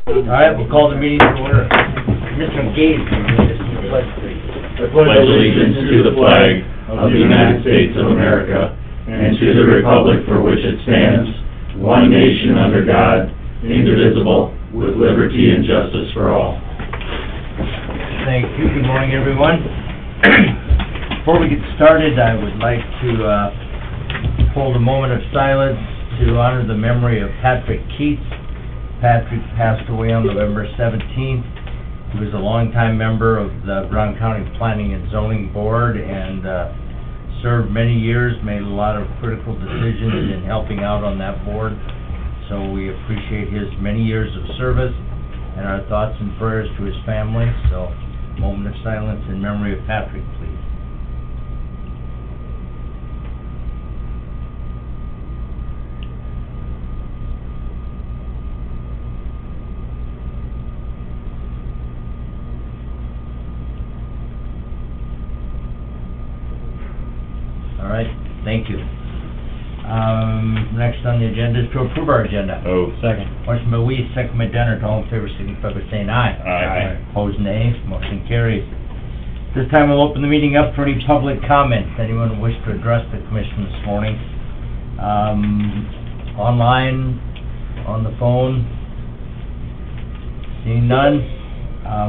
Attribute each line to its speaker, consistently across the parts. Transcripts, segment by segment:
Speaker 1: All right, we'll call the meeting to order. Mr. Gage, just need the pledge, please.
Speaker 2: I pledge allegiance to the flag of the United States of America and to the republic for which it stands, one nation under God, indivisible, with liberty and justice for all.
Speaker 1: Thank you. Good morning, everyone. Before we get started, I would like to hold a moment of silence to honor the memory of Patrick Keats. Patrick passed away on November 17th. He was a longtime member of the Brown County Planning and Zoning Board and served many years, made a lot of critical decisions in helping out on that board. So we appreciate his many years of service and our thoughts and prayers to his family. So, moment of silence in memory of Patrick, please. All right, thank you. Next on the agenda is to approve our agenda.
Speaker 2: Oh, second.
Speaker 1: Motion by Weiss, second by Denner. All in favor, signify by saying aye.
Speaker 2: Aye.
Speaker 1: Opposed, nay. Motion carries. This time we'll open the meeting up for any public comments. Anyone wish to address the commission this morning? Online, on the phone? Seeing none?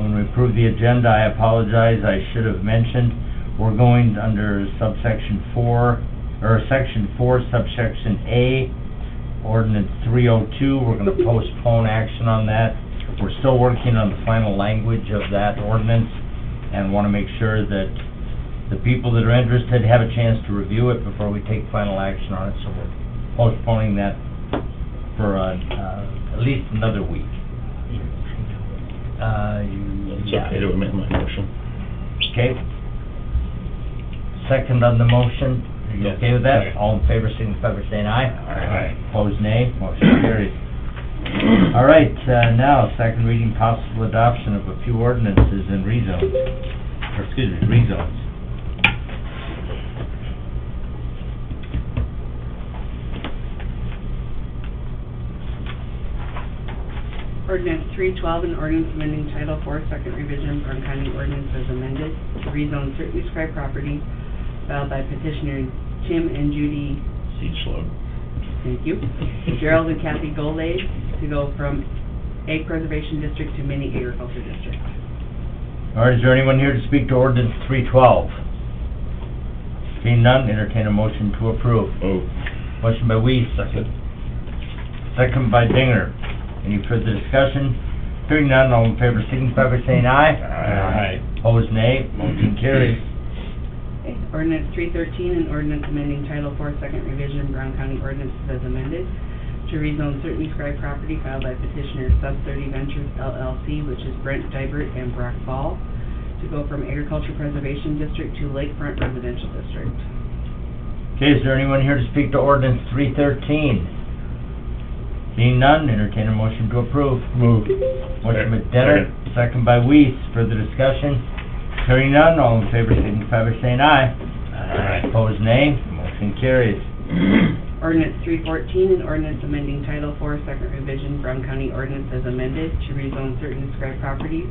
Speaker 1: When we approve the agenda, I apologize, I should have mentioned, we're going under subsection 4, or section 4, subsection A, ordinance 302. We're gonna postpone action on that. We're still working on the final language of that ordinance and wanna make sure that the people that are interested have a chance to review it before we take final action on it, so we're postponing that for at least another week.
Speaker 2: It's okay to amend my motion.
Speaker 1: Okay. Second on the motion, are you okay with that?
Speaker 2: Second.
Speaker 1: All in favor, signify by saying aye.
Speaker 2: Aye.
Speaker 1: Opposed, nay. Motion carries. All right, now, second reading, possible adoption of a few ordinances and rezones, or excuse me, rezones.
Speaker 3: Ordinance 312, an ordinance amending Title 4, Second Revision, Brown County Ordinance as amended to rezone certain described property filed by petitioner Tim and Judy,
Speaker 2: Seachlug.
Speaker 3: thank you, Gerald and Kathy Golade to go from Ag Preservation District to Mini Agriculture District.
Speaker 1: All right, is there anyone here to speak to ordinance 312? Seeing none, entertain a motion to approve.
Speaker 2: Move.
Speaker 1: Motion by Weiss.
Speaker 2: Second.
Speaker 1: Second by Dinger. Any further discussion? Hearing none, all in favor signify by saying aye.
Speaker 2: Aye.
Speaker 1: Opposed, nay. Motion carries.
Speaker 3: Okay. Ordinance 313, an ordinance amending Title 4, Second Revision, Brown County Ordinance as amended to rezone certain described property filed by petitioner Sub-30 Ventures LLC, which is Brent Dibert and Brock Ball, to go from Agriculture Preservation District to Lakefront Residential District.
Speaker 1: Okay, is there anyone here to speak to ordinance 313? Seeing none, entertain a motion to approve.
Speaker 2: Move.
Speaker 1: Motion by Denner, second by Weiss. Further discussion? Hearing none, all in favor signify by saying aye.
Speaker 2: Aye.
Speaker 1: Opposed, nay. Motion carries.
Speaker 3: Ordinance 314, an ordinance amending Title 4, Second Revision, Brown County Ordinance as amended to rezone certain described properties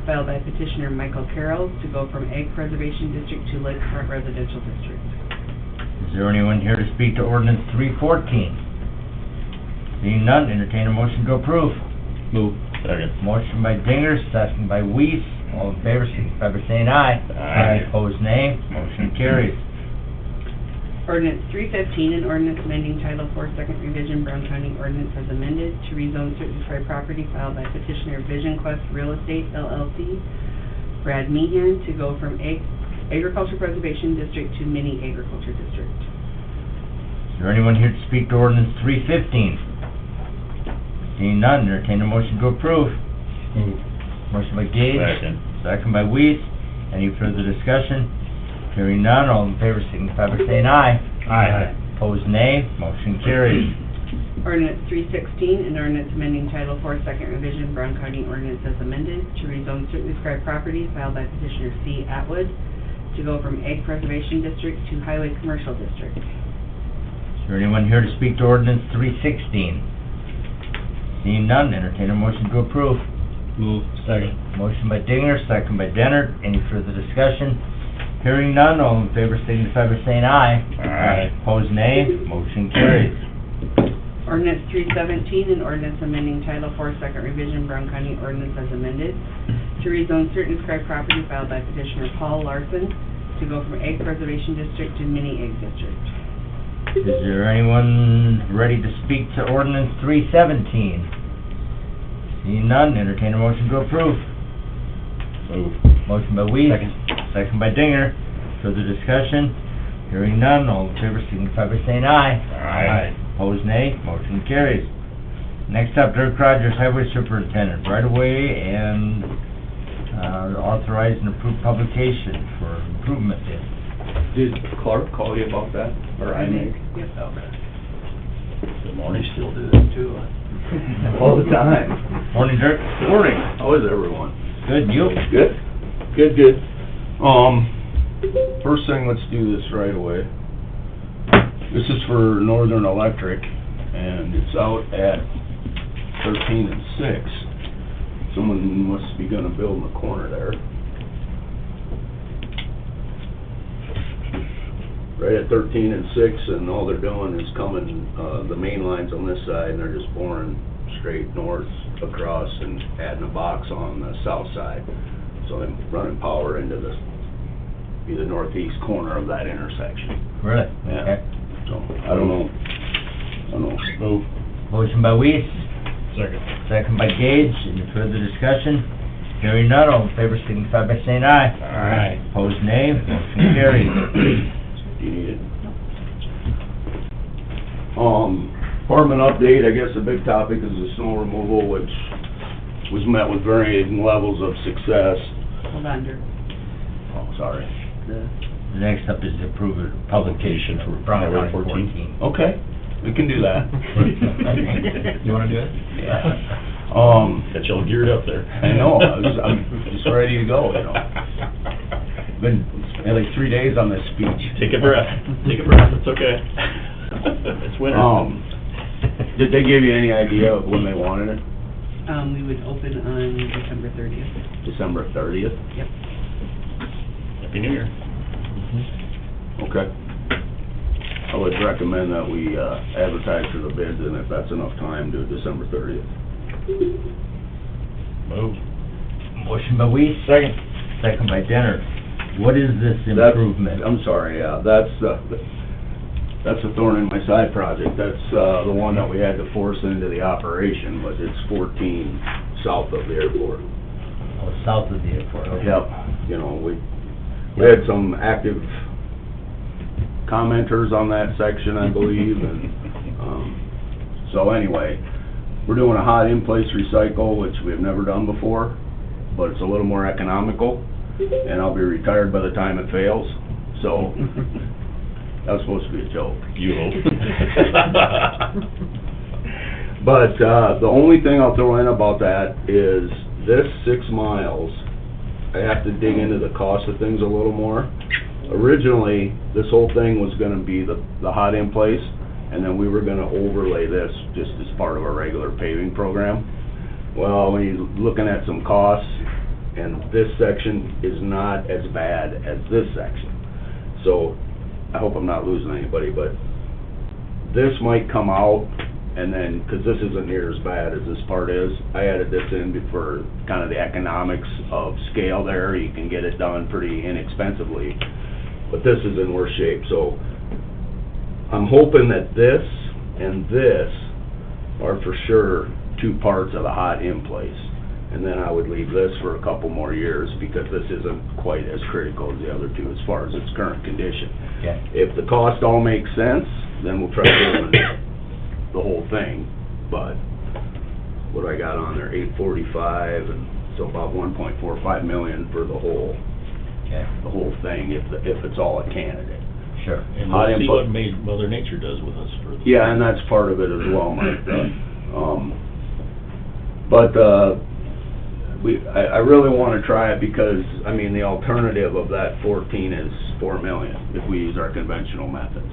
Speaker 3: filed by petitioner Michael Carroll to go from Ag Preservation District to Lakefront Residential District.
Speaker 1: Is there anyone here to speak to ordinance 314? Seeing none, entertain a motion to approve.
Speaker 2: Move. Second.
Speaker 1: Motion by Dinger, second by Weiss. All in favor, signify by saying aye.
Speaker 2: Aye.
Speaker 1: Opposed, nay. Motion carries.
Speaker 3: Ordinance 315, an ordinance amending Title 4, Second Revision, Brown County Ordinance as amended to rezone certain described property filed by petitioner Vision Quest Real Estate LLC, Brad Meehan, to go from Agriculture Preservation District to Mini Agriculture District.
Speaker 1: Is there anyone here to speak to ordinance 315? Seeing none, entertain a motion to approve.
Speaker 2: Move.
Speaker 1: Motion by Gage.
Speaker 2: Second.
Speaker 1: Second by Weiss. Any further discussion? Hearing none, all in favor signify by saying aye.
Speaker 2: Aye.
Speaker 1: Opposed, nay. Motion carries.
Speaker 3: Ordinance 316, an ordinance amending Title 4, Second Revision, Brown County Ordinance as amended to rezone certain described properties filed by petitioner C. Atwood to go from Ag Preservation District to Highway Commercial District.
Speaker 1: Is there anyone here to speak to ordinance 316? Seeing none, entertain a motion to approve.
Speaker 2: Move. Second.
Speaker 1: Motion by Dinger, second by Dennert. Any further discussion? Hearing none, all in favor signify by saying aye.
Speaker 2: Aye.
Speaker 1: Opposed, nay. Motion carries.
Speaker 3: Ordinance 317, an ordinance amending Title IV Second Revision Brown County Ordinance as amended to rezone certain described property filed by petitioner Paul Larson to go from Ag Preservation District to Mini Ag District.
Speaker 1: Is there anyone ready to speak to ordinance 317? Seeing none, entertain a motion to approve.
Speaker 2: Move.
Speaker 1: Motion by Weiss.
Speaker 2: Second.
Speaker 1: Second by Dinger. Further discussion? Hearing none, all in favor signify by saying aye.
Speaker 2: Aye.
Speaker 1: Opposed, nay. Motion carries. Next up, Dirk Rogers, Highway Superintendent, right away and authorize and approve publication for improvement bid.
Speaker 4: Did Clark call you about that, or I make?
Speaker 3: Yep.
Speaker 1: Okay.
Speaker 2: Good morning.
Speaker 4: Still do this too. All the time.
Speaker 1: Morning, Dirk.
Speaker 4: Morning. How is everyone?
Speaker 1: Good, you?
Speaker 4: Good? Good. First thing, let's do this right away. This is for Northern Electric, and it's out at 13 and 6. Someone must be gonna build in the corner there. Right at 13 and 6, and all they're doing is coming, the main line's on this side, and they're just boring straight north across and adding a box on the south side. So I'm running power into be the northeast corner of that intersection.
Speaker 1: Really?
Speaker 4: Yeah.
Speaker 1: Okay.
Speaker 4: So, I don't know.
Speaker 2: Move.
Speaker 1: Motion by Weiss,
Speaker 2: Second.
Speaker 1: second by Gage. Any further discussion? Hearing none, all in favor signify by saying aye.
Speaker 2: Aye.
Speaker 1: Opposed, nay. Motion carries.
Speaker 4: Do you need it? Department update, I guess the big topic is the snow removal, which was met with varying levels of success.
Speaker 3: Hold on, Dirk.
Speaker 4: Oh, sorry.
Speaker 1: The next up is to approve a publication for Brown
Speaker 2: Highway
Speaker 1: County
Speaker 2: 14.
Speaker 1: 14.
Speaker 4: Okay, we can do that.
Speaker 2: You wanna do it?
Speaker 4: Yeah.
Speaker 2: Got you all geared up there.
Speaker 4: I know, I'm just ready to go, you know. Been like 3 days on this speech.
Speaker 2: Take a breath. Take a breath. It's okay. It's winter.
Speaker 4: Did they give you any idea of when they wanted it?
Speaker 3: We would open on December 30th.
Speaker 4: December 30th?
Speaker 3: Yep.
Speaker 2: Happy New Year.
Speaker 4: Okay. I would recommend that we advertise for the bids, and if that's enough time, do December 30th.
Speaker 2: Move.
Speaker 1: Motion by Weiss, second by Denner. What is this
Speaker 4: That's-
Speaker 1: improvement?
Speaker 4: I'm sorry, yeah, that's a thorn in my side project. That's the one that we had to force into the operation, but it's 14 south of the airport.
Speaker 1: Oh, south of the airport, okay.
Speaker 4: Yep, you know, we had some active commenters on that section, I believe, and, so anyway, we're doing a hot in-place recycle, which we've never done before, but it's a little more economical, and I'll be retired by the time it fails, so, that was supposed to be a joke.
Speaker 2: You hope.
Speaker 4: But, the only thing I'll throw in about that is this 6 miles, I have to dig into the cost of things a little more. Originally, this whole thing was gonna be the hot in place, and then we were gonna overlay this just as part of our regular paving program. Well, when you're looking at some costs, and this section is not as bad as this section. So, I hope I'm not losing anybody, but this might come out, and then, because this isn't near as bad as this part is, I added this in for kind of the economics of scale there. You can get it done pretty inexpensively, but this is in worse shape, so I'm hoping that this and this are for sure 2 parts of the hot in place. And then I would leave this for a couple more years, because this isn't quite as critical as the other 2 as far as its current condition.
Speaker 1: Okay.
Speaker 4: If the cost all makes sense, then we'll try doing the whole thing, but what I got on there, 845, and so about 1.45 million for the whole thing, if it's all a candidate.
Speaker 1: Sure.
Speaker 2: And
Speaker 4: Hot
Speaker 2: we'll see
Speaker 4: input.
Speaker 2: what Mother Nature does with us for the...
Speaker 4: Yeah, and that's part of it as well, Mike. I really wanna try it because, I mean, the alternative of that 14 is 4 million if we use our conventional methods.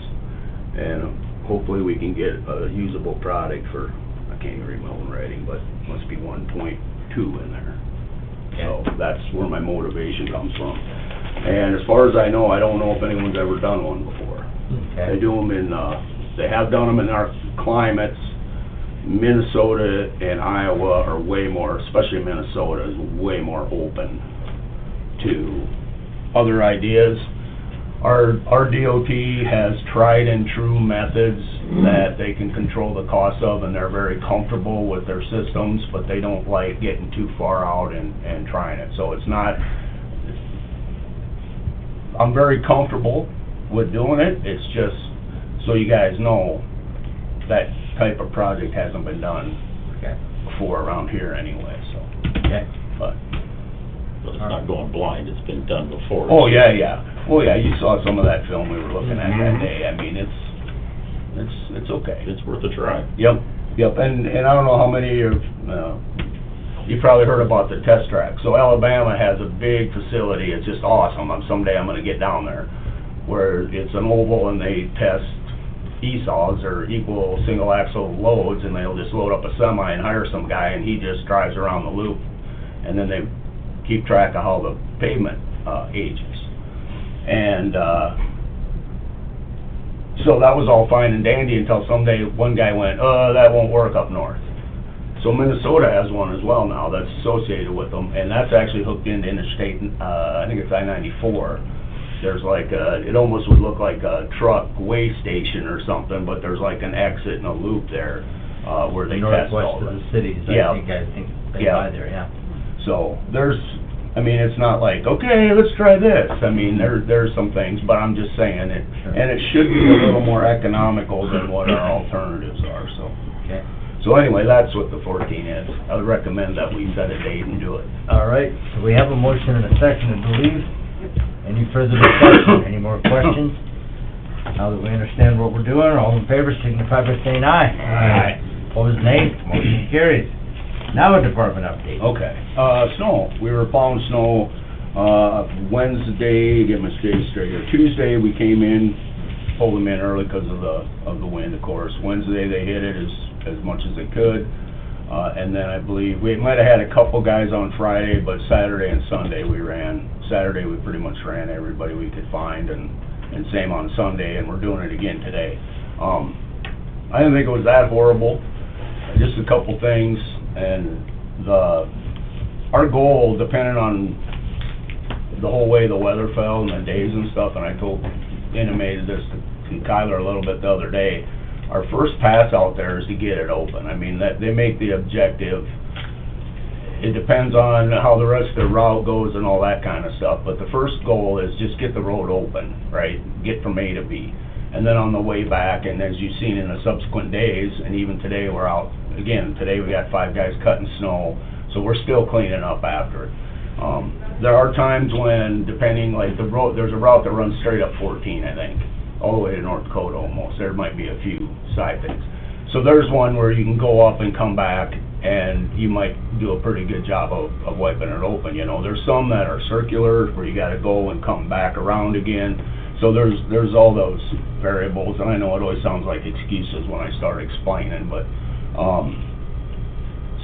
Speaker 4: And hopefully we can get a usable product for, I can't even read my own writing, but must be 1.2 in there. So
Speaker 1: Okay.
Speaker 4: that's where my motivation comes from. And as far as I know, I don't know if anyone's ever done one before. They
Speaker 1: Okay.
Speaker 4: do them in, they have done them in our climates. Minnesota and Iowa are way more, especially Minnesota, is way more open to other ideas. Our DOT has tried and true methods that they can control the cost of, and they're very comfortable with their systems, but they don't like getting too far out and trying it. So it's not, I'm very comfortable with doing it. It's just, so you guys know, that type of project hasn't been done
Speaker 1: Okay.
Speaker 4: before around here anyway, so,
Speaker 1: Okay.
Speaker 4: but.
Speaker 2: But it's not going blind, it's been done before.
Speaker 4: Oh, yeah, yeah. Oh, yeah, you saw some of that film we were looking at that day. I mean, it's okay.
Speaker 2: It's worth a try.
Speaker 4: Yep, yep, and I don't know how many of you probably heard about the test track. So Alabama has a big facility, it's just awesome. Someday I'm gonna get down there, where it's an oval and they test ESAWs, or equal single axle loads, and they'll just load up a semi and hire some guy, and he just drives around the loop. And then they keep track of how the pavement ages. And so that was all fine and dandy until someday one guy went, that won't work up north. So Minnesota has one as well now that's associated with them, and that's actually hooked into interstate, I think it's I-94. There's like it almost would look like a truck weigh station or something, but there's like an exit and a loop there, where they test all
Speaker 1: Northwest of
Speaker 4: this.
Speaker 1: the cities,
Speaker 4: Yeah.
Speaker 1: I think they
Speaker 4: Yeah.
Speaker 1: buy there, yeah.
Speaker 4: So there's, I mean, it's not like, okay, let's try this. I mean, there's some things, but I'm just saying it,
Speaker 1: Sure.
Speaker 4: and it should be a little more economical than what our alternatives are, so.
Speaker 1: Okay.
Speaker 4: So anyway, that's what the 14 is. I would recommend that we set a date and do it.
Speaker 1: All right, so we have a motion and a second, I believe. Any further discussion? Any more questions? Now that we understand what we're doing, all in favor signify by saying aye.
Speaker 4: Aye.
Speaker 1: Opposed, nay. Motion carries. Now a department update.
Speaker 4: Okay, snow. We were plowing snow, Wednesday, get my days straight here. Tuesday, we came in, pulled them in early because of the wind, of course. Wednesday, they hit it as much as they could. And then I believe, we might have had a couple guys on Friday, but Saturday and Sunday we ran. Saturday, we pretty much ran everybody we could find, and same on Sunday, and we're doing it again today. I didn't think it was that horrible, just a couple things, and our goal, depending on the whole way the weather fell and the days and stuff, and I intimated this to Kyler a little bit the other day, our first pass out there is to get it open. I mean, that they make the objective, it depends on how the rest of the route goes and all that kind of stuff, but the first goal is just get the road open, right? Get from A to B. And then on the way back, and as you've seen in the subsequent days, and even today we're out, again, today we got 5 guys cutting snow, so we're still cleaning up after it. There are times when, depending, like the road, there's a route that runs straight up 14, I think, all the way to North Dakota almost. There might be a few side things. So there's one where you can go up and come back, and you might do a pretty good job of wiping it open, you know. There's some that are circular, where you gotta go and come back around again. So there's all those variables, and I know it always sounds like excuses when I start explaining, but,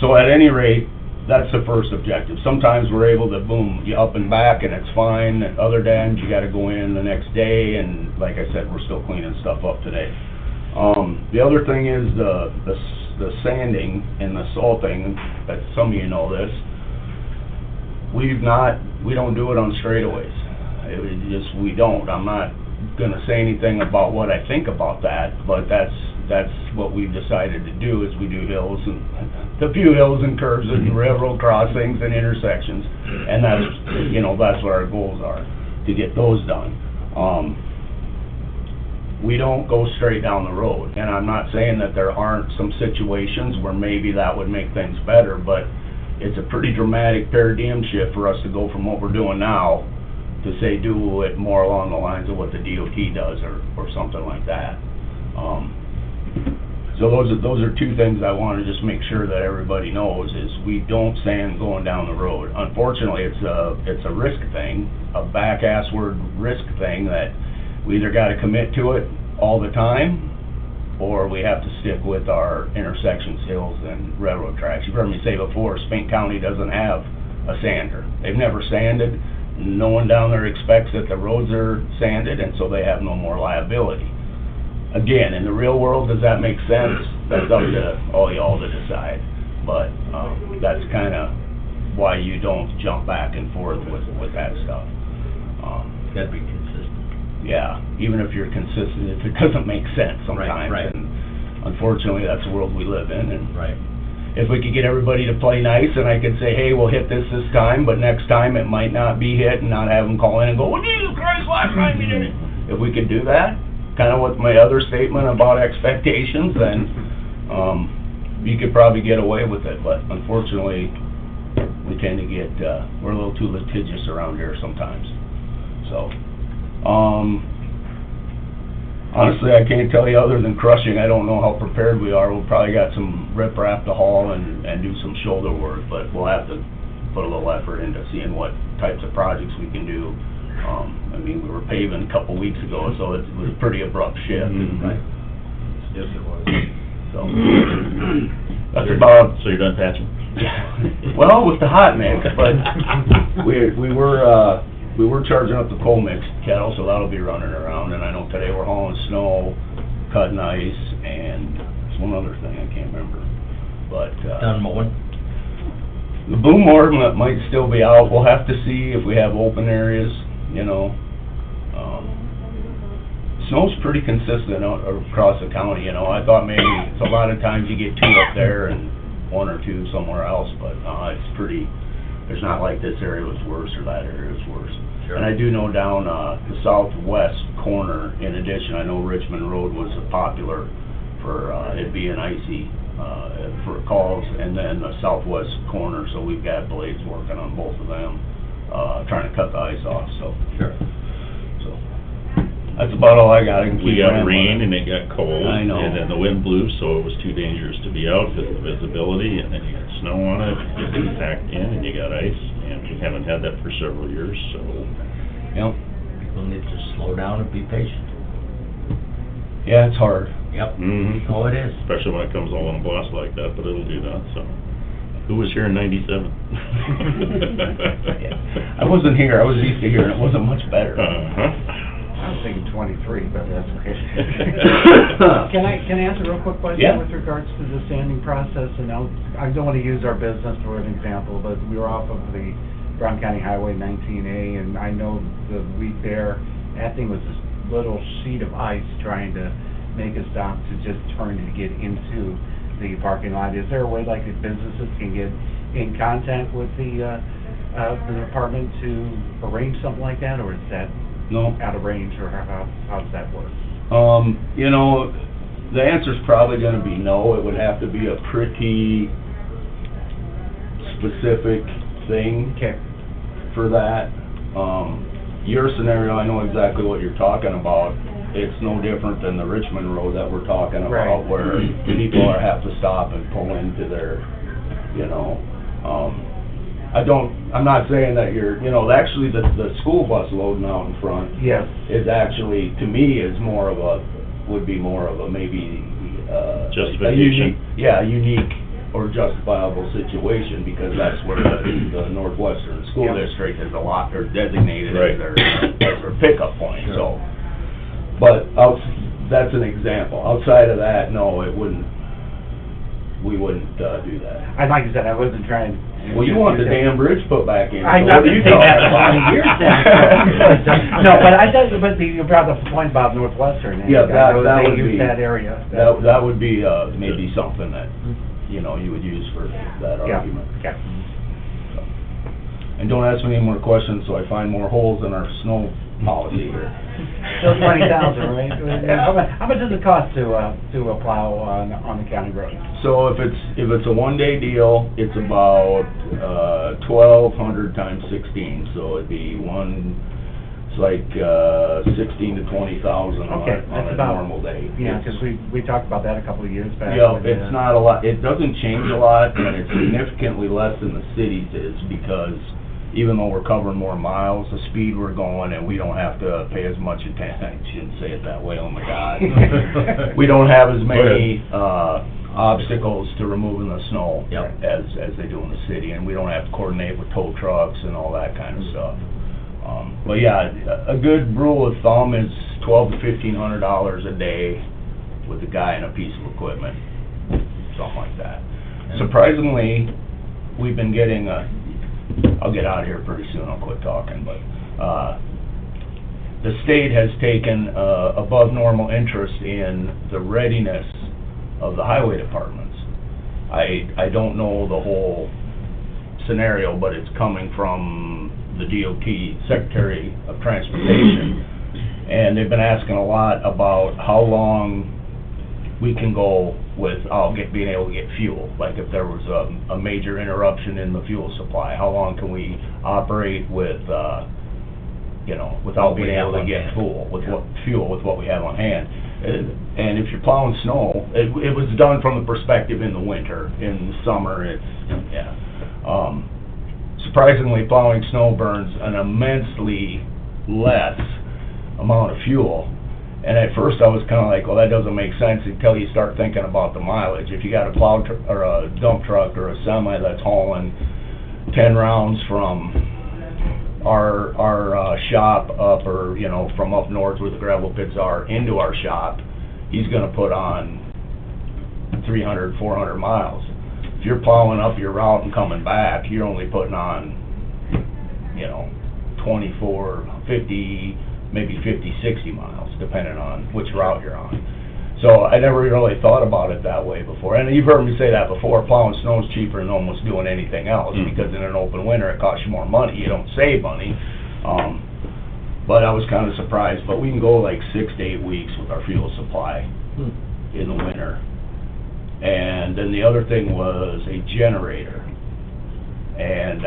Speaker 4: so at any rate, that's the first objective. Sometimes we're able to, boom, you up and back, and it's fine. At other times, you gotta go in the next day, and like I said, we're still cleaning stuff up today. The other thing is the sanding and the salting, that some of you know this, we don't do it on straightaways. We don't. I'm not gonna say anything about what I think about that, but that's what we've decided to do, is we do hills and a few hills and curves and railroad crossings and intersections, and that's what our goals are, to get those done. We don't go straight down the road, and I'm not saying that there aren't some situations where maybe that would make things better, but it's a pretty dramatic paradigm shift for us to go from what we're doing now to say do it more along the lines of what the DOT does, or something like that. So those are two things I want to just make sure that everybody knows, is we don't sand going down the road. Unfortunately, it's a risk thing, a back-assward risk thing, that we either got to commit to it all the time,
Speaker 5: or we have to stick with our intersections, hills, and railroad tracks. You've heard me say before, Spink County doesn't have a sander. They've never sanded. No one down there expects that the roads are sanded, and so they have no more liability. Again, in the real world, does that make sense? That's up to all y'all to decide. But that's kind of why you don't jump back and forth with that stuff.
Speaker 1: Gotta be consistent.
Speaker 5: Yeah, even if you're consistent, if it doesn't make sense sometimes.
Speaker 1: Right.
Speaker 5: And unfortunately, that's the world we live in. And
Speaker 1: Right.
Speaker 5: if we could get everybody to play nice, and I could say, hey, we'll hit this time, but next time it might not be hit, and not have them call in and go, well, Jesus Christ, last time you did it. If we could do that, kind of with my other statement about expectations, then you could probably get away with it. But unfortunately, we tend to get, we're a little too litigious around here sometimes. So, honestly, I can't tell you other than crushing. I don't know how prepared we are. We'll probably got some riprap to haul and do some shoulder work, but we'll have to put a little effort into seeing what types of projects we can do. I mean, we were paving a couple weeks ago, so it was a pretty abrupt shift.
Speaker 1: Right. Yes, it was.
Speaker 5: So, that's about,
Speaker 2: So you're done patching?
Speaker 5: well, with the hot mix, but we were charging up the cold mix kettle, so that'll be running around. And I know today we're hauling snow, cutting ice, and there's one other thing I can't remember. But
Speaker 1: Done mowing?
Speaker 5: the boom mower might still be out. We'll have to see if we have open areas, you know. Snow's pretty consistent across the county, you know. I thought maybe it's a lot of times you get 2 up there and 1 or 2 somewhere else, but it's pretty, it's not like this area was worse or that area was worse.
Speaker 1: Sure.
Speaker 5: And I do know down the southwest corner, in addition, I know Richmond Road was popular for it being icy for calls, and then the southwest corner, so we've got blades working on both of them, trying to cut the ice off, so.
Speaker 1: Sure.
Speaker 5: So, that's about all I got. I can keep
Speaker 2: We got
Speaker 5: rambling.
Speaker 2: rain and it got cold.
Speaker 5: I know.
Speaker 2: And then the wind blew, so it was too dangerous to be out because of the visibility, and then you got snow on it, it gets packed in, and you got ice, and we haven't had that for several years, so.
Speaker 5: Yep.
Speaker 1: People need to slow down and be patient.
Speaker 5: Yeah, it's hard.
Speaker 1: Yep.
Speaker 2: Mm-hmm.
Speaker 1: Oh, it is.
Speaker 2: Especially when it comes all in a blast like that, but it'll do that, so. Who was here in '97?
Speaker 5: I wasn't here, I was east of here, and it wasn't much better.
Speaker 2: Uh-huh.
Speaker 6: I was thinking 23, but that's okay.
Speaker 5: Can
Speaker 6: Can I ask a real quick question?
Speaker 5: Yeah.
Speaker 6: With regards to the sanding process? And I don't want to use our business for an example, but we were off of the Brown County Highway 19A, and I know the week there, that thing was this little sheet of ice trying to make a stop to just turn to get into the parking lot. Is there a way like the businesses can get in contact with the department to arrange something like that, or is that
Speaker 5: No.
Speaker 6: out of range, or how does that work?
Speaker 5: You know, the answer's probably gonna be no. It would have to be a pretty specific thing
Speaker 6: Okay.
Speaker 5: for that. Your scenario, I know exactly what you're talking about. It's no different than the Richmond Road that we're talking about,
Speaker 6: Right.
Speaker 5: where people have to stop and pull into their, you know, I'm not saying that actually the school bus loading out in front
Speaker 6: Yes.
Speaker 5: is actually, to me, would be more of a maybe,
Speaker 2: Justification.
Speaker 5: a unique or justifiable situation, because that's where the Northwestern School
Speaker 6: Yeah.
Speaker 5: District is or designated
Speaker 2: Right.
Speaker 5: as their pickup point, so. But that's an example. Outside of that, no, we wouldn't do that.
Speaker 6: Like I said, I wasn't trying.
Speaker 5: Well, you want the damn bridge put back in.
Speaker 6: I
Speaker 5: so
Speaker 6: know,
Speaker 5: what are you
Speaker 6: you think that's
Speaker 5: talking
Speaker 6: 20 years
Speaker 5: about?
Speaker 6: then. No, but I thought, you brought up the point about Northwestern, and
Speaker 5: Yeah, that
Speaker 6: they
Speaker 5: would
Speaker 6: use
Speaker 5: be-
Speaker 6: that area.
Speaker 5: That would be, maybe something that, you would use for that
Speaker 6: Yeah,
Speaker 5: argument.
Speaker 6: okay.
Speaker 5: And don't ask me any more questions, so I find more holes in our snow policy here.
Speaker 6: Still 20,000, right? How much does it cost to plow on the county road?
Speaker 5: So if it's a one-day deal, it's about, 1,200 times 16, so it'd be it's like, 16 to 20,000
Speaker 6: Okay,
Speaker 5: on
Speaker 6: that's
Speaker 5: a
Speaker 6: about-
Speaker 5: normal day.
Speaker 6: Yeah, because we talked about that a couple of years back.
Speaker 5: Yeah,
Speaker 6: when,
Speaker 5: it's not a lot, it doesn't change a lot, and it's significantly less than the cities is, because even though we're covering more miles, the speed we're going, and we don't have to pay as much attention, I shouldn't say it that way, oh my God. We don't have as many, obstacles to removing the snow
Speaker 1: Yep.
Speaker 5: as they do in the city, and we don't have to coordinate with tow trucks and all that kind of stuff. But yeah, a good rule of thumb is $1,200 to $1,500 a day with a guy and a piece of equipment, something like that. Surprisingly, we've been getting I'll get out of here pretty soon, I'll quit talking, but, the state has taken, above normal interest in the readiness of the highway departments. I don't know the whole scenario, but it's coming from the DOT, Secretary of Transportation, and they've been asking a lot about how long we can go without being able to get fuel. Like if there was a major interruption in the fuel supply, how long can we operate with, without being able to get fuel with what we have on hand? And if you're plowing snow, it was done from the perspective in the winter. In the summer, surprisingly, plowing snow burns an immensely less amount of fuel. And at first I was kind of like, well, that doesn't make sense until you start thinking about the mileage. If you got a plow or a dump truck or a semi that's hauling 10 rounds from our shop up, or from up north where the gravel pits are into our shop, he's going to put on 300, 400 miles. If you're plowing up your route and coming back, you're only putting on 24, 50, maybe 50, 60 miles, depending on which route you're on. So I never really thought about it that way before. And you've heard me say that before, plowing snow is cheaper than almost doing anything else, because in an open winter, it costs you more money. You don't save money. But I was kind of surprised. But we can go like 6 to 8 weeks with our fuel supply in the winter. And then the other thing was a generator. And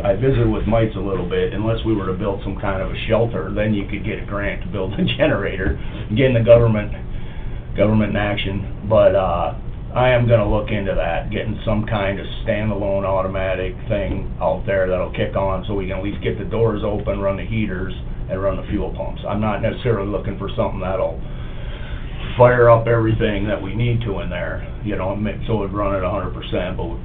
Speaker 5: I visited with Mites a little bit. Unless we were to build some kind of a shelter, then you could get a grant to build a generator, getting the government in action. But I am going to look into that, getting some kind of standalone automatic thing out there that'll kick on, so we can at least get the doors open, run the heaters, and run the fuel pumps. I'm not necessarily looking for something that'll fire up everything that we need to in there, so it'd run at 100%, but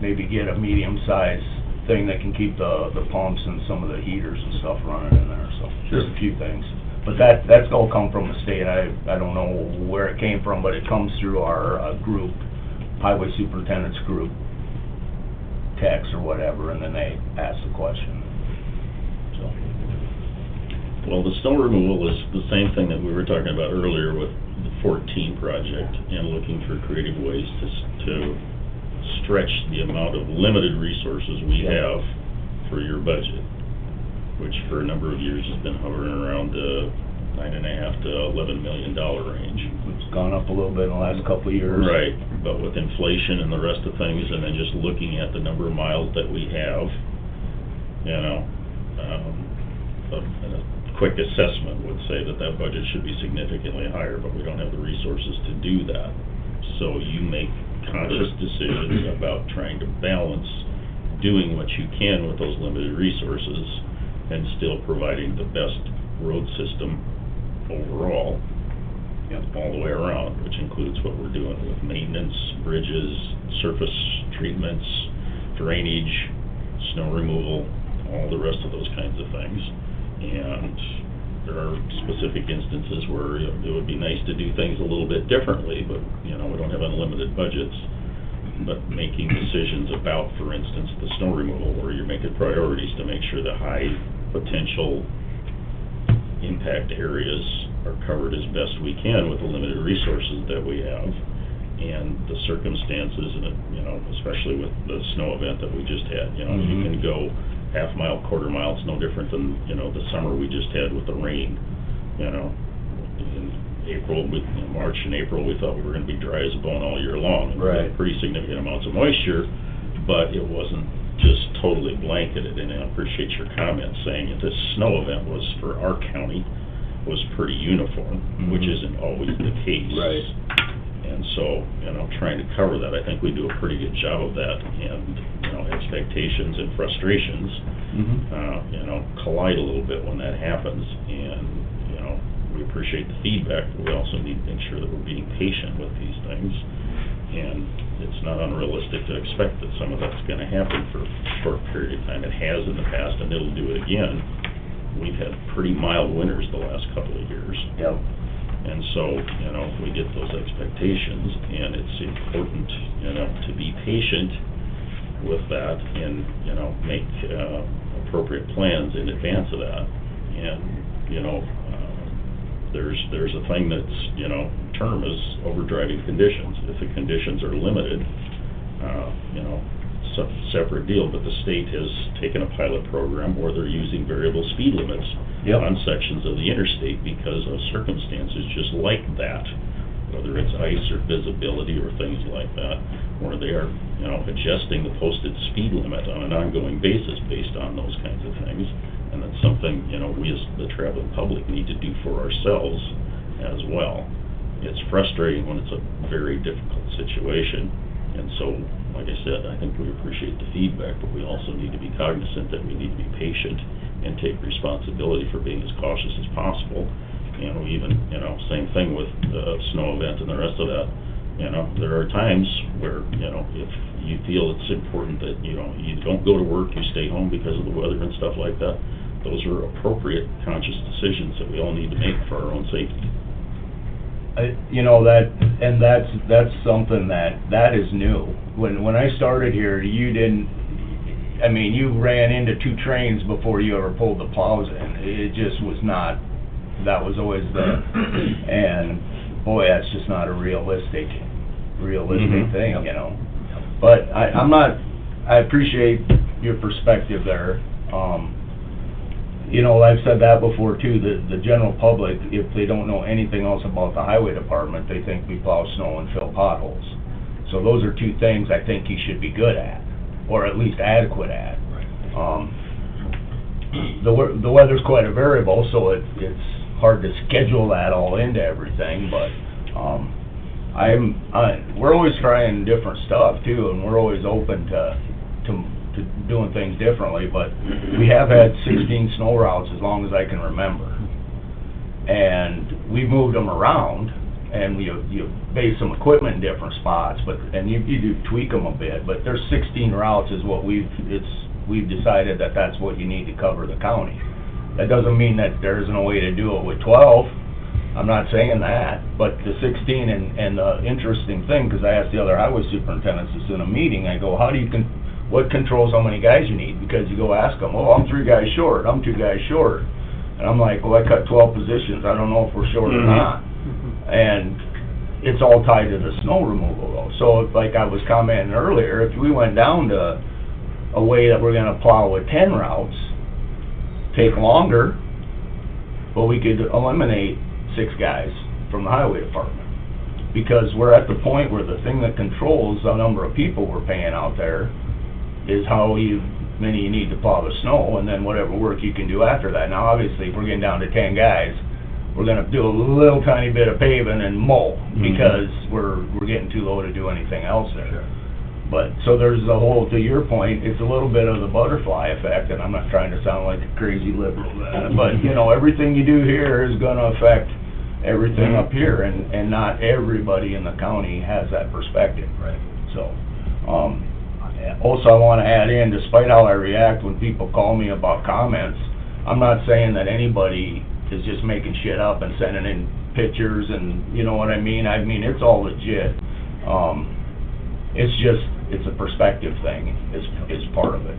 Speaker 5: maybe get a medium-sized thing that can keep the pumps and some of the heaters and stuff running in there, so just a few things. But that's all come from the state. I don't know where it came from, but it comes through our group, Highway Superintendent's group, text or whatever, and then they ask the question, so.
Speaker 2: Well, the snow removal is the same thing that we were talking about earlier with the 14 project, and looking for creative ways to stretch the amount of limited resources we have for your budget, which for a number of years has been hovering around the $9.5 to $11 million range.
Speaker 5: It's gone up a little bit in the last couple of years.
Speaker 2: Right, but with inflation and the rest of things, and then just looking at the number of miles that we have, a quick assessment would say that budget should be significantly higher, but we don't have the resources to do that. So you make conscious decisions about trying to balance doing what you can with those limited resources and still providing the best road system overall, all the way around, which includes what we're doing with maintenance, bridges, surface treatments, drainage, snow removal, all the rest of those kinds of things. And there are specific instances where it would be nice to do things a little bit differently, but we don't have unlimited budgets. But making decisions about, for instance, the snow removal, where you're making priorities to make sure the high potential impact areas are covered as best we can with the limited resources that we have, and the circumstances, and especially with the snow event that we just had. You can go half mile, quarter mile. It's no different than the summer we just had with the rain. In April, March and April, we thought we were going to be dry as a bone all year long.
Speaker 5: Right.
Speaker 2: Pretty significant amounts of moisture, but it wasn't just totally blanketed. And I appreciate your comment saying that this snow event was, for our county, was pretty uniform, which isn't always the case.
Speaker 5: Right.
Speaker 2: And so, trying to cover that, I think we do a pretty good job of that, and, expectations and frustrations, collide a little bit when that happens, and, we appreciate the feedback, but we also need to make sure that we're being patient with these things, and it's not unrealistic to expect that some of that's gonna happen for a short period of time. It has in the past, and it'll do it again. We've had pretty mild winters the last couple of years.
Speaker 1: Yep.
Speaker 2: And so, we get those expectations, and it's important, to be patient with that and, make appropriate plans in advance of that. And, there's a thing that's, term is overdriving conditions. If the conditions are limited, separate deal, but the state has taken a pilot program where they're using variable speed limits
Speaker 1: Yep.
Speaker 2: on sections of the interstate because of circumstances just like that, whether it's ice or visibility or things like that, where they are, adjusting the posted speed limit on an ongoing basis based on those kinds of things. And that's something, we as the traveling public need to do for ourselves as well. It's frustrating when it's a very difficult situation. And so, like I said, I think we appreciate the feedback, but we also need to be cognizant that we need to be patient and take responsibility for being as cautious as possible. Even, same thing with the snow event and the rest of that. There are times where, if you feel it's important that, you don't go to work, you stay home because of the weather and stuff like that, those are appropriate, conscious decisions that we all need to make for our own safety.
Speaker 5: That's something that is new. When I started here, you ran into 2 trains before you ever pulled the plows in. It just was not, that was always and boy, that's just not a realistic thing, But I appreciate your perspective there. I've said that before too, the general public, if they don't know anything else about the highway department, they think we plow snow and fill potholes. So those are 2 things I think you should be good at, or at least adequate at. The weather's quite a variable, so it's hard to schedule that all into everything, but, we're always trying different stuff too, and we're always open to doing things differently, but we have had 16 snow routes as long as I can remember. And we've moved them around, and you base some equipment in different spots, and you do tweak them a bit, but there's 16 routes is what we've decided that that's what you need to cover the county. That doesn't mean that there isn't a way to do it with 12. I'm not saying that, but the 16 and the interesting thing, because I asked the other highway superintendents this in a meeting, I go, what controls how many guys you need? Because you go ask them, oh, I'm 3 guys short, I'm 2 guys short. And I'm like, well, I cut 12 positions, I don't know if we're short or not. And it's all tied to the snow removal though. So like I was commenting earlier, if we went down to a way that we're gonna plow with 10 routes, take longer, but we could eliminate 6 guys from the highway department. Because we're at the point where the thing that controls the number of people we're paying out there is how many you need to plow the snow, and then whatever work you can do after that. Now, obviously, if we're getting down to 10 guys, we're gonna do a little tiny bit of paving and mow, because we're getting too low to do anything else there.
Speaker 1: Sure.
Speaker 5: But, so there's a whole, to your point, it's a little bit of the butterfly effect, and I'm not trying to sound like a crazy liberal, but, everything you do here is gonna affect everything up here, and not everybody in the county has that perspective.
Speaker 1: Right.
Speaker 5: So, also I wanna add in, despite how I react when people call me about comments, I'm not saying that anybody is just making shit up and sending in pictures and, you know what I mean? I mean, it's all legit. It's a perspective thing, is part of it.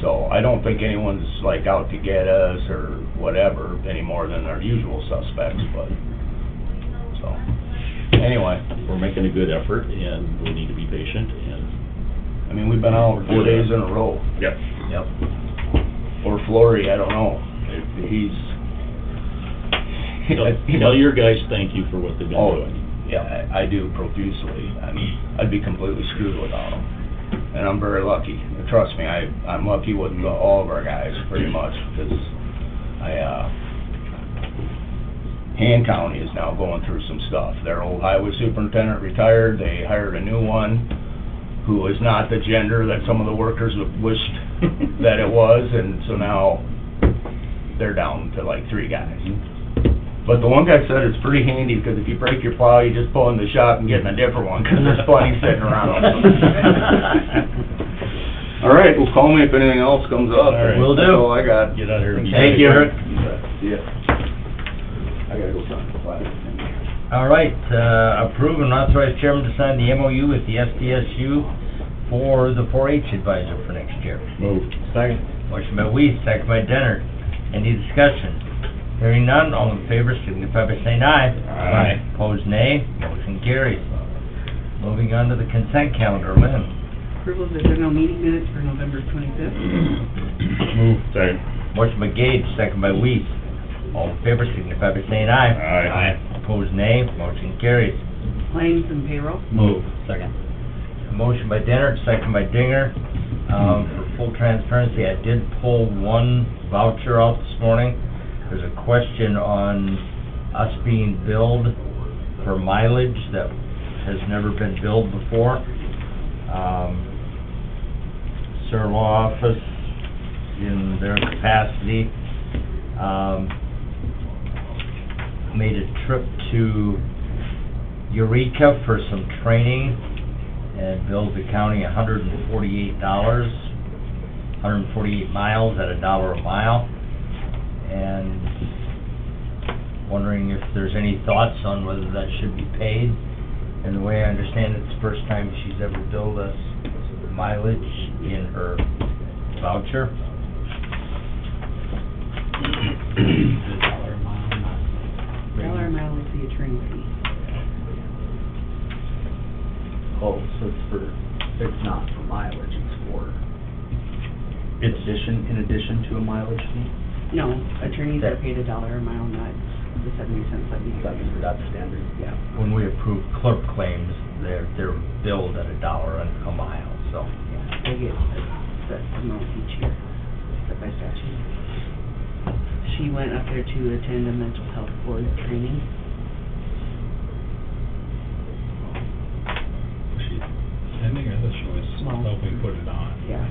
Speaker 5: So I don't think anyone's like out to get us or whatever any more than our usual suspects, but, so, anyway.
Speaker 2: We're making a good effort, and we need to be patient, and...
Speaker 5: I mean, we've been out 4 days in a row.
Speaker 2: Yep.
Speaker 1: Yep.
Speaker 5: Or Flory, I don't know.
Speaker 2: Tell your guys thank you for what they've been doing.
Speaker 5: Yeah, I do profusely. I mean, I'd be completely screwed without them. And I'm very lucky. Trust me, I'm lucky with all of our guys, pretty much, because Han County is now going through some stuff. Their old highway superintendent retired, they hired a new one who is not the gender that some of the workers wished that it was, and so now they're down to like 3 guys. But the one guy said it's pretty handy, because if you break your plow, you just pull in the shop and get in a different one, because there's plenty sitting around.
Speaker 4: All right, well, call me if anything else comes up.
Speaker 5: All right.
Speaker 1: Will do.
Speaker 4: That's all I got.
Speaker 5: Get out here. and-
Speaker 1: Thank you, Eric.
Speaker 4: See ya. I gotta go sign the flag.
Speaker 1: All right, approve and authorize chairman to sign the MOU with the SDSU for the 4-H advisor for next year.
Speaker 2: Move. Second.
Speaker 1: Motion by Weiss, second by Dennert. Any discussion? Hearing none, all in favor signify by saying aye.
Speaker 2: Aye.
Speaker 1: Opposed, nay. Motion carries. Moving on to the consent calendar, Lynn.
Speaker 3: Approval of the general meeting minutes for November 25th.
Speaker 2: Move. Second.
Speaker 1: Motion by Gage, second by Weiss. All in favor signify by saying aye.
Speaker 2: Aye.
Speaker 1: Opposed, nay. Motion carries.
Speaker 3: Claims and payroll.
Speaker 2: Move. Second.
Speaker 1: Motion by Dennert, second by Dinger. For full transparency, I did pull one voucher out this morning. There's a question on us being billed for mileage that has never been billed before. Sir Law Office, in their capacity, made a trip to Eureka for some training and billed the county $148, 148 miles at $1 a mile. And wondering if there's any thoughts on whether that should be paid. And the way I understand it, it's the first time she's ever billed us mileage in her voucher.
Speaker 3: $1 a mile is the attorney fee.
Speaker 7: Oh, so it's not for mileage, it's for
Speaker 1: It's
Speaker 7: in addition to a mileage fee?
Speaker 3: No, attorneys are paid $1 a mile, not the 70 cents that we use.
Speaker 7: That's standard.
Speaker 3: Yeah.
Speaker 1: when we approve clerk claims, they're billed at $1 a mile, so.
Speaker 3: Yeah, they get a set amount each year, set by statute. She went up there to attend a mental health board training.
Speaker 8: Was she attending, or that she was
Speaker 3: No.
Speaker 8: helping put it on?
Speaker 3: Yeah.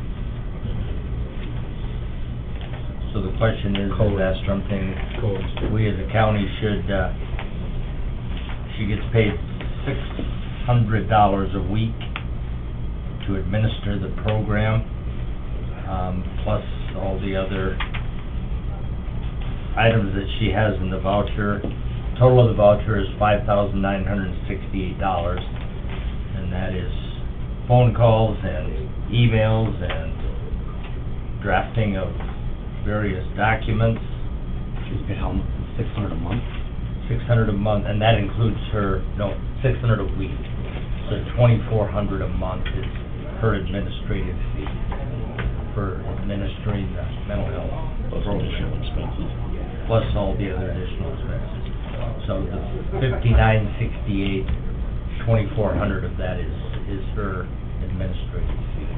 Speaker 1: So the question is that something
Speaker 8: Codes.
Speaker 1: we as a county should, she gets paid $600 a week to administer the program, plus all the other items that she has in the voucher. Total of the voucher is $5,968, and that is phone calls and emails and drafting of various documents.
Speaker 7: She's paid how much, $600 a month?
Speaker 1: $600 a month, and that includes her, $600 a week. So $2,400 a month is her administrative fee for administering the mental health program, plus all the other additional expenses. So the $5,968, $2,400 of that is her administrative fee.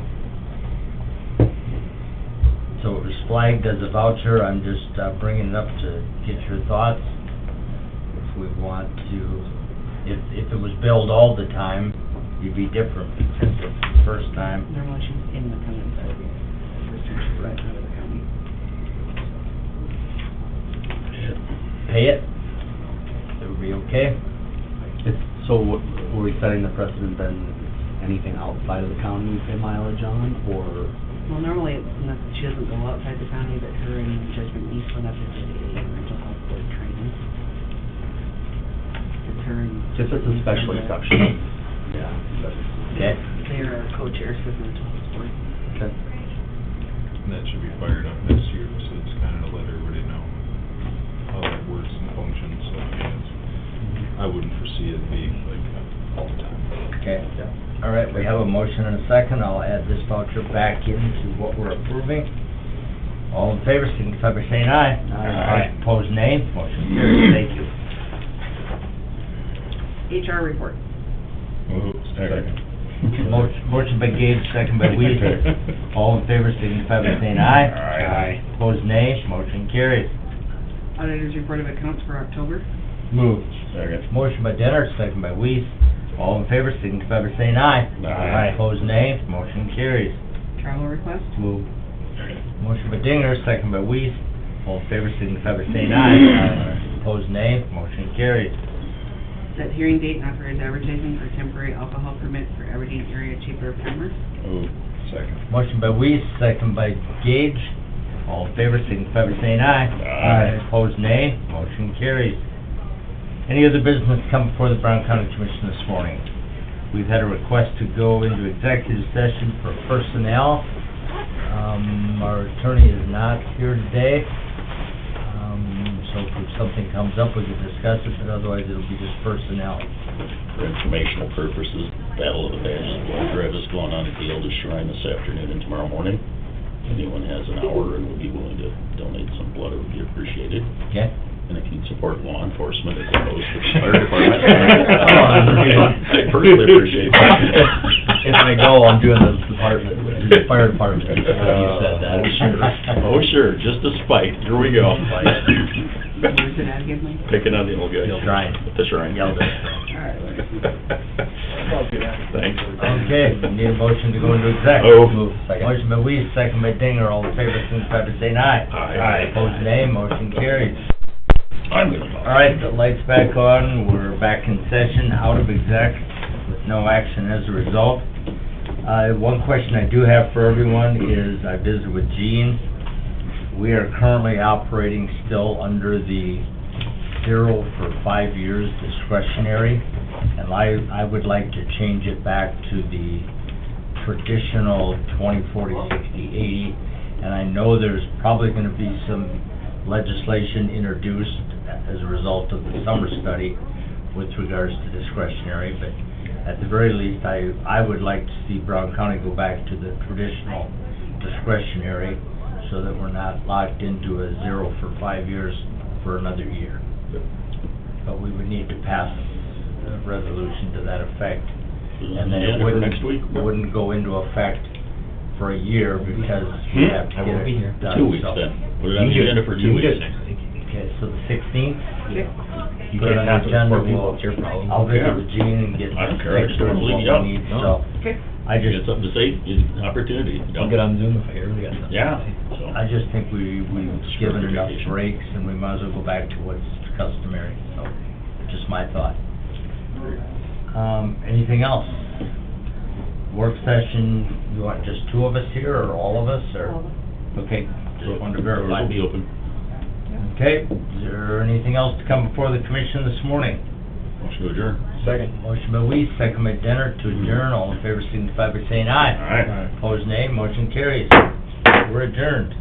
Speaker 1: So it was flagged as a voucher. I'm just bringing it up to get your thoughts. If we want to, if it was billed all the time, it'd be different. Since it's the first time,
Speaker 3: Normally she's independent, but first time she's right out of the county.
Speaker 1: pay it, it would be okay.
Speaker 7: So were we setting the precedent then, anything outside of the county we pay mileage on, or?
Speaker 3: Well, normally it's not, she doesn't go outside the county, but her and Judgment East went up and did a mental health board training. It's her and.
Speaker 7: If it's a special exception, yeah.
Speaker 1: Okay.
Speaker 3: They are our co-chairs for the mental health board.
Speaker 7: Okay.
Speaker 8: And that should be fired up next year, so it's kind of to let everybody know how that works and functions, so, yeah, I wouldn't foresee it being like that all the time.
Speaker 1: Okay. All right, we have a motion and a second. I'll add this voucher back into what we're approving. All in favor, signify by saying aye.
Speaker 7: Aye.
Speaker 1: Opposed, nay. Motion carries. Thank you.
Speaker 3: HR report.
Speaker 8: Second.
Speaker 1: Motion by Gage, second by Weezer. All in favor, signify by saying aye.
Speaker 8: Aye.
Speaker 1: Opposed, nay. Motion carries.
Speaker 3: Auditor's report of accounts for October.
Speaker 1: Move.
Speaker 2: Second.
Speaker 1: Motion by Denner, second by Weiss. All in favor, signify by saying aye.
Speaker 2: Aye.
Speaker 1: Opposed, nay. Motion carries.
Speaker 3: Travel request?
Speaker 1: Move. Motion by Dinger, second by Weiss. All in favor, signify by saying aye. Opposed, nay. Motion carries.
Speaker 3: Set hearing date and authorize advertising for temporary alcohol permit for Aberdeen Area Chamber of Commerce.
Speaker 2: Move. Second.
Speaker 1: Motion by Weiss, second by Gage. All in favor, signify by saying aye.
Speaker 2: Aye.
Speaker 1: Opposed, nay. Motion carries. Any other business come before the Brown County Commission this morning? We've had a request to go into executive session for personnel. Our attorney is not here today. So if something comes up, we can discuss it, but otherwise it'll be just personnel.
Speaker 9: For informational purposes, Battle of the Badges blood drive is going on at the Eldest Shrine this afternoon and tomorrow morning. Anyone has an hour and would be willing to donate some blood, it would be appreciated.
Speaker 1: Okay?
Speaker 9: And if you'd support law enforcement as opposed to the fire department, I personally appreciate that.
Speaker 7: If I go, I'm doing the fire department, you said that.
Speaker 9: Oh, sure. Oh, sure, just a spite. Here we go.
Speaker 3: Where's it at again, Mike?
Speaker 9: Picking on the old guy.
Speaker 1: Shrine.
Speaker 9: At the shrine.
Speaker 1: Yelled
Speaker 9: Thanks.
Speaker 1: Okay, need a motion to go into exec.
Speaker 9: Oh.
Speaker 1: Move. Motion by Weiss, second by Dinger, all in favor, signify by saying aye.
Speaker 9: Aye.
Speaker 1: Opposed, nay, motion carries.
Speaker 9: I'm gonna.
Speaker 1: All right, the light's back on, we're back in session, out of exec, with no action as a result. One question I do have for everyone is, I visited with Gene. We are currently operating still under the 0 for 5 years discretionary, and I would like to change it back to the traditional 20, 40, 60, 80. And I know there's probably gonna be some legislation introduced as a result of the summer study with regards to discretionary, but at the very least, I would like to see Brown County go back to the traditional discretionary so that we're not locked into a 0 for 5 years for another year. But we would need to pass a resolution to that effect. And then it
Speaker 9: Next week?
Speaker 1: wouldn't go into effect for a year because we have to get it done.
Speaker 9: 2 weeks
Speaker 1: so.
Speaker 9: then. Put it on the agenda for 2 weeks.
Speaker 1: Okay, so the 16th?
Speaker 3: Okay.
Speaker 1: You put it on the agenda,
Speaker 7: It's your problem.
Speaker 1: I'll visit with Gene and get
Speaker 9: I don't care, I just wanna
Speaker 1: what
Speaker 9: leave you out.
Speaker 1: we need, so.
Speaker 3: Okay.
Speaker 1: I
Speaker 9: You
Speaker 1: just,
Speaker 9: got something to say, you have an opportunity.
Speaker 7: I'll get on Zoom if I really got something.
Speaker 9: Yeah, so.
Speaker 1: I just think we've given enough breaks and we might as well go back to what's customary, so, just my thought. Anything else? Work session, you want just 2 of us here, or all of us, or? Okay, just wanted to verify.
Speaker 9: It'll be open.
Speaker 1: Okay, is there anything else to come before the commission this morning?
Speaker 9: Motion to adjourn.
Speaker 7: Second.
Speaker 1: Motion by Weiss, second by Denner to adjourn, all in favor signify by saying aye.
Speaker 9: All right.
Speaker 1: Opposed, nay, motion carries. We're adjourned.